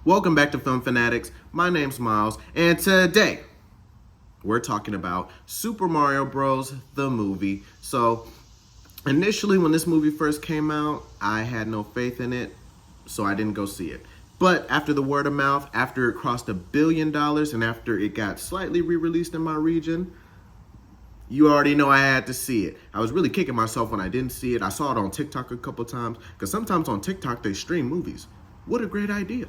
Welcome back to Film Fanatics. My name's Miles, and today we're talking about Super Mario Bros. The movie. So, initially, when this movie first came out, I had no faith in it, so I didn't go see it. But after the word of mouth, after it crossed $1 billion, and after it got slightly re-released in my region, you already know I had to see it. I was really kicking myself when I didn't see it. I saw it on TikTok a couple times, because sometimes on TikTok they stream movies. What a great idea.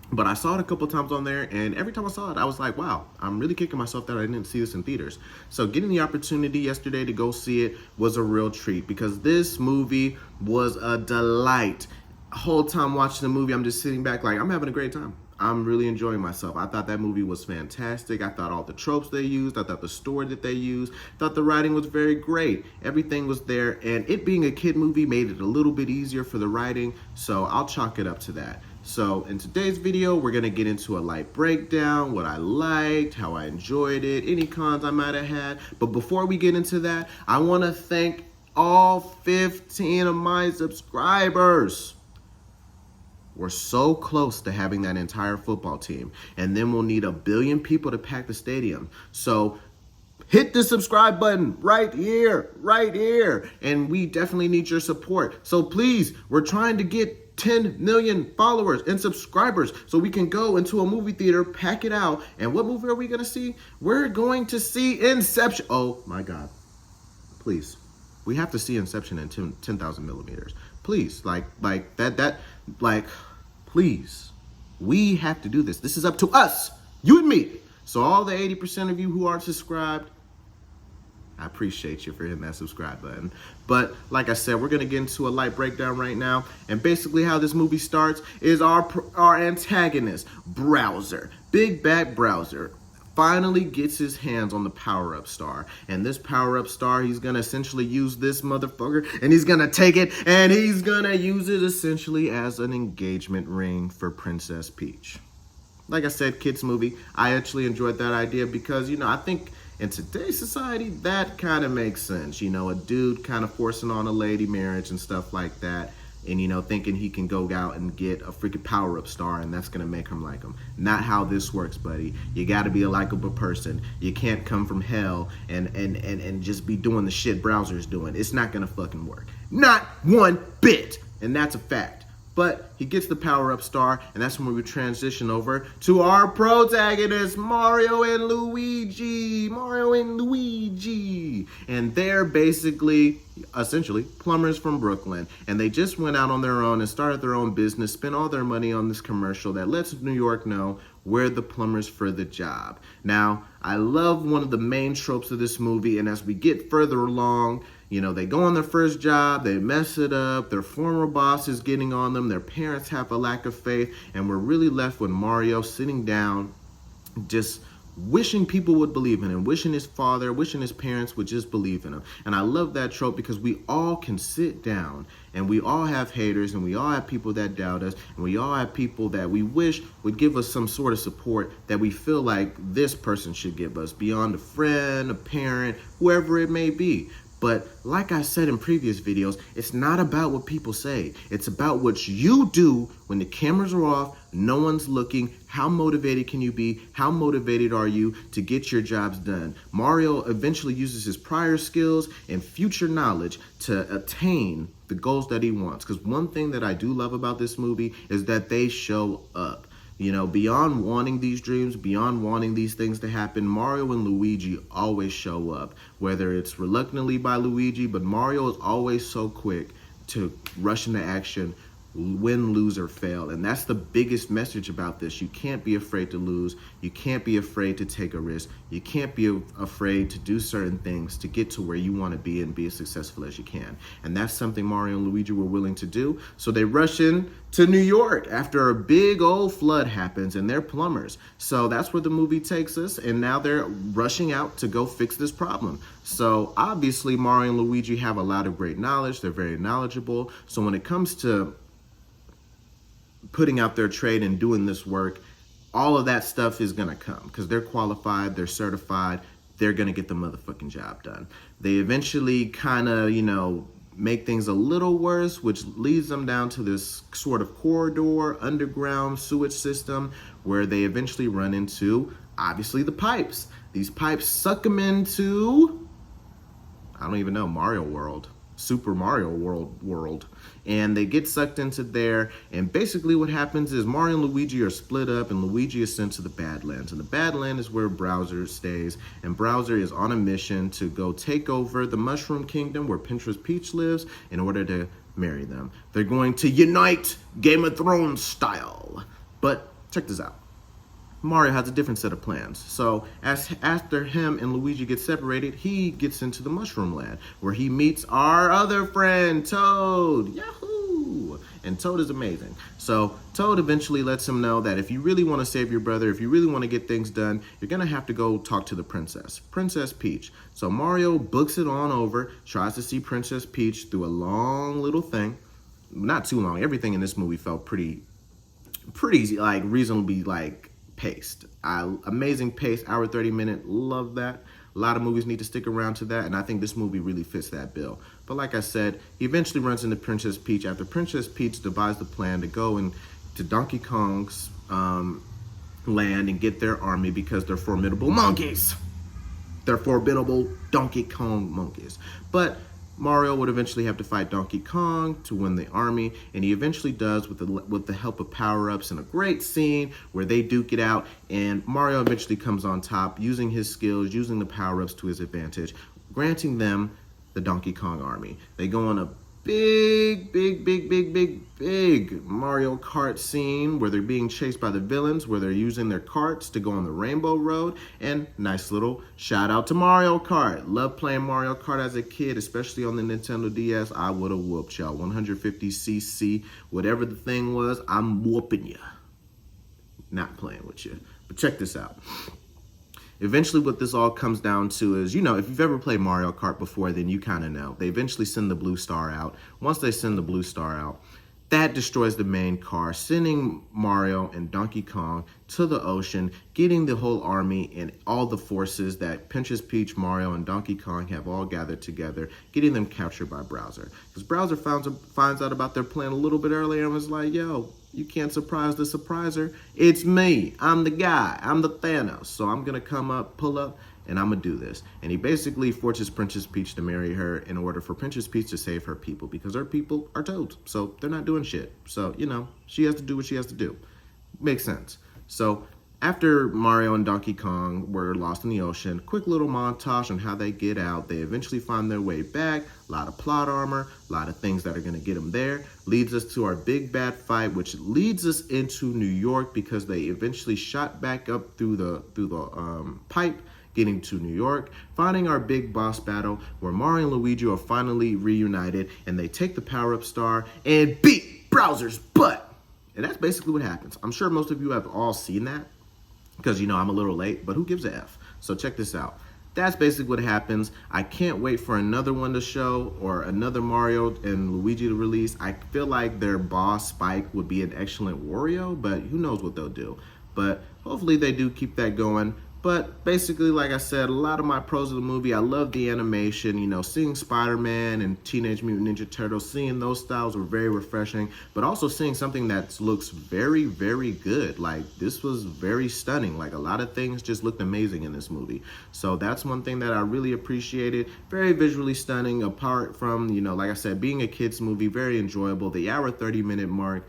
But I saw it a couple times on there, and every time I saw it, I was like, wow, I'm really kicking myself that I didn't see this in theaters. So getting the opportunity yesterday to go see it was a real treat, because this movie was a delight. The whole time watching the movie, I'm just sitting back like, I'm having a great time. I'm really enjoying myself. I thought that movie was fantastic. I thought all the tropes they used, I thought the story that they used, I thought the writing was very great. Everything was there, and it being a kid movie made it a little bit easier for the writing, so I'll chalk it up to that. So in today's video, we're gonna get into a light breakdown, what I liked, how I enjoyed it, any cons I might have had. But before we get into that, I wanna thank all 15 of my subscribers. We're so close to having that entire football team. And then we'll need 1 billion people to pack the stadium. So hit the subscribe button right here. And we definitely need your support. So please, we're trying to get 10 million followers and subscribers so we can go into a movie theater, pack it out. And what movie are we going to see? We're going to see Inception. Oh my God. Please. We have to see Inception in 10,000 millimeters. Please. Please. We have to do this. This is up to us. You and me. So all the 80% of you who aren't subscribed, I appreciate you for hitting that subscribe button. But like I said, we're going to get into a light breakdown right now. And basically how this movie starts is our antagonist, Browser. Big Bad Browser finally gets his hands on the power-up star. And this power-up star, he's going to essentially use this motherfucker, and he's going to take it, and he's going to use it essentially as an engagement ring for Princess Peach. Like I said, kids movie. I actually enjoyed that idea because, I think in today's society, that kind of makes sense. A dude kind of forcing on a lady marriage and stuff like that. And, thinking he can go out and get a freaking power-up star and that's going to make him like him. Not how this works, buddy. You got to be a likable person. You can't come from hell and just be doing the shit Browser's doing. It's not going to fucking work. Not one bit. And that's a fact. But he gets the power-up star, and that's when we transition over to our protagonists, Mario and Luigi. And they're basically, essentially, plumbers from Brooklyn. And they just went out on their own and started their own business, spent all their money on this commercial that lets New York know we're the plumbers for the job. Now, I love one of the main tropes of this movie, and as we get further along, they go on their first job, they mess it up, their former boss is getting on them, their parents have a lack of faith, and we're really left with Mario sitting down, just wishing people would believe in him, wishing his father, wishing his parents would just believe in him. And I love that trope because we all can sit down and we all have haters and we all have people that doubt us and we all have people that we wish would give us some sort of support that we feel like this person should give us beyond a friend, a parent, whoever it may be. But like I said in previous videos, it's not about what people say. It's about what you do when the cameras are off, no one's looking. How motivated can you be? How motivated are you to get your jobs done? Mario eventually uses his prior skills and future knowledge to attain the goals that he wants. Because one thing that I do love about this movie is that they show up. Beyond wanting these dreams, beyond wanting these things to happen, Mario and Luigi always show up. Whether it's reluctantly by Luigi, but Mario is always so quick to rush into action, win, lose, or fail. And that's the biggest message about this. You can't be afraid to lose. You can't be afraid to take a risk. You can't be afraid to do certain things to get to where you want to be and be as successful as you can. And that's something Mario and Luigi were willing to do. So they rush in to New York after a big old flood happens, and they're plumbers. So that's where the movie takes us, and now they're rushing out to go fix this problem. So obviously Mario and Luigi have a lot of great knowledge. They're very knowledgeable. So when it comes to putting out their trade and doing this work, all of that stuff is going to come because they're qualified, they're certified, they're going to get the motherfucking job done. They eventually kind of, make things a little worse, which leads them down to this sort of corridor, underground sewage system, where they eventually run into, obviously, the pipes. These pipes suck them into, I don't even know, Mario World. Super Mario World. And they get sucked into there, and basically what happens is Mario and Luigi are split up, and Luigi is sent to the Badlands. And the Badlands is where Bowser stays, and Bowser is on a mission to go take over the Mushroom Kingdom where Princess Peach lives in order to marry them. They're going to unite Game of Thrones style. But check this out. Mario has a different set of plans. So after him and Luigi get separated, he gets into the Mushroom Land, where he meets our other friend, Toad. Yahoo! And Toad is amazing. So Toad eventually lets him know that if you really want to save your brother, if you really want to get things done, you're going to have to go talk to the princess, Princess Peach. So Mario books it on over, tries to see Princess Peach through a long little thing. Not too long. Everything in this movie felt pretty like reasonably like paced. Amazing pace, hour 30-minute, love that. A lot of movies need to stick around to that, and I think this movie really fits that bill. But like I said, he eventually runs into Princess Peach after Princess Peach devised the plan to go to Donkey Kong's land and get their army because they're formidable monkeys. They're formidable Donkey Kong monkeys. But Mario would eventually have to fight Donkey Kong to win the army, and he eventually does with the help of power-ups and a great scene where they duke it out, and Mario eventually comes on top using his skills, using the power-ups to his advantage, granting them the Donkey Kong army. They go on a big Mario Kart scene where they're being chased by the villains, where they're using their carts to go on the Rainbow Road, and nice little shout out to Mario Kart. Love playing Mario Kart as a kid, especially on the Nintendo DS. I would have whooped y'all. 150cc, whatever the thing was, I'm whooping you. Not playing with you. But check this out. Eventually what this all comes down to is, if you've ever played Mario Kart before, then you kind of know. They eventually send the blue star out. Once they send the blue star out, that destroys the main car, sending Mario and Donkey Kong to the ocean, getting the whole army and all the forces that Princess Peach, Mario, and Donkey Kong have all gathered together, getting them captured by Bowser. Because Bowser finds out about their plan a little bit earlier and was like, yo, you can't surprise the surpriser. It's me. I'm the guy. I'm the Thanos. So I'm going to pull up, and I'm going to do this. And he basically forces Princess Peach to marry her in order for Princess Peach to save her people, because her people are toads. So they're not doing shit. So, she has to do what she has to do. Makes sense. So after Mario and Donkey Kong were lost in the ocean, quick little montage on how they get out. They eventually find their way back. A lot of plot armor, a lot of things that are going to get them there. Leads us to our big bad fight, which leads us into New York, because they eventually shot back up through the pipe, getting to New York, finding our big boss battle where Mario and Luigi are finally reunited, and they take the power-up star and beat Bowser's butt. And that's basically what happens. I'm sure most of you have all seen that, because, I'm a little late, but who gives a F? So check this out. That's basically what happens. I can't wait for another one to show, or another Mario and Luigi to release. I feel like their boss, Spike, would be an excellent Wario, but who knows what they'll do. But hopefully they do keep that going. But basically, like I said, a lot of my pros of the movie, I love the animation. Seeing Spider-Man and Teenage Mutant Ninja Turtles, seeing those styles were very refreshing. But also seeing something that looks very, very good. Like, this was very stunning. Like, a lot of things just looked amazing in this movie. So that's one thing that I really appreciated. Very visually stunning, apart from, like I said, being a kid's movie, very enjoyable. The hour 30-minute mark,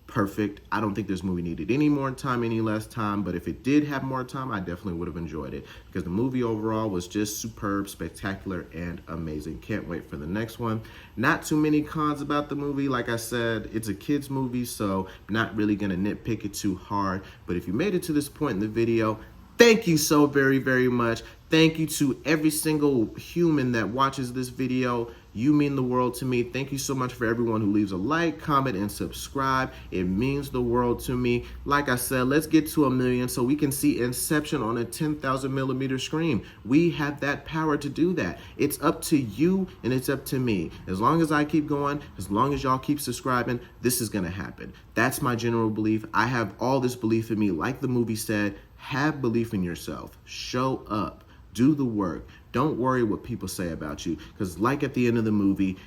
perfect. I don't think this movie needed any more time, any less time, but if it did have more time, I definitely would have enjoyed it, because the movie overall was just superb, spectacular, and amazing. Can't wait for the next one. Not too many cons about the movie. Like I said, it's a kid's movie, so I'm not really gonna nitpick it too hard, but if you made it to this point in the video, thank you so very, very much. Thank you to every single human that watches this video. You mean the world to me. Thank you so much for everyone who leaves a like, comment, and subscribe. It means the world to me. Like I said, let's get to 1 million so we can see Inception on a 10,000 millimeter screen. We have that power to do that. It's up to you and it's up to me. As long as I keep going, as long as y'all keep subscribing, this is gonna happen. That's my general belief. I have all this belief in me. Like the movie said, have belief in yourself. Show up. Do the work. Don't worry what people say about you, because like at the end of the movie,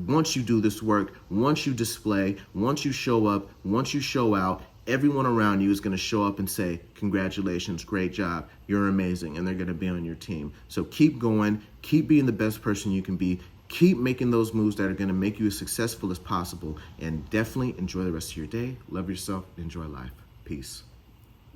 once you do this work, once you display, once you show up, once you show out, everyone around you is going to show up and say, congratulations, great job, you're amazing, and they're going to be on your team. So keep going, keep being the best person you can be, keep making those moves that are going to make you as successful as possible, and definitely enjoy the rest of your day. Love yourself, enjoy life. Peace.